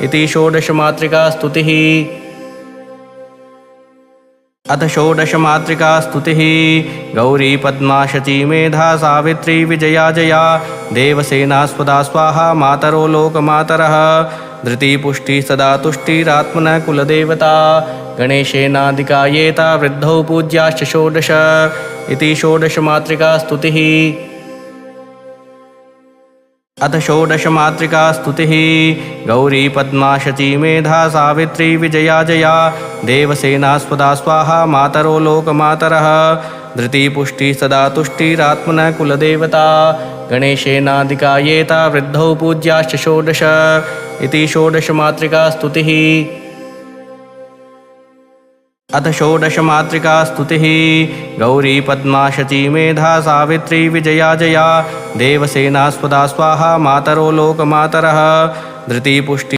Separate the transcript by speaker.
Speaker 1: इति षोडशमातृका स्तुतिः। अथ षोडशमातृका स्तुतिः। गौरी पद्मा शची मेधा सावित्री विजया जया देवसेना स्वदा स्वाहा मातरो लोकमातरः धृति पुष्टि सदा तुष्टिरात्मनः कुलदेवता गणेशेनाधिकायेता वृद्धौ पूज्याश्च षोडश इति षोडशमातृका स्तुतिः। अथ षोडशमातृका स्तुतिः। गौरी पद्मा शची मेधा सावित्री विजया जया देवसेना स्वदा स्वाहा मातरो लोकमातरः धृति पुष्टि सदा तुष्टिरात्मनः कुलदेवता गणेशेनाधिकायेता वृद्धौ पूज्याश्च षोडश इति षोडशमातृका स्तुतिः। अथ षोडशमातृका स्तुतिः। गौरी पद्मा शची मेधा सावित्री विजया जया देवसेना स्वदा स्वाहा मातरो लोकमातरः धृति पुष्टि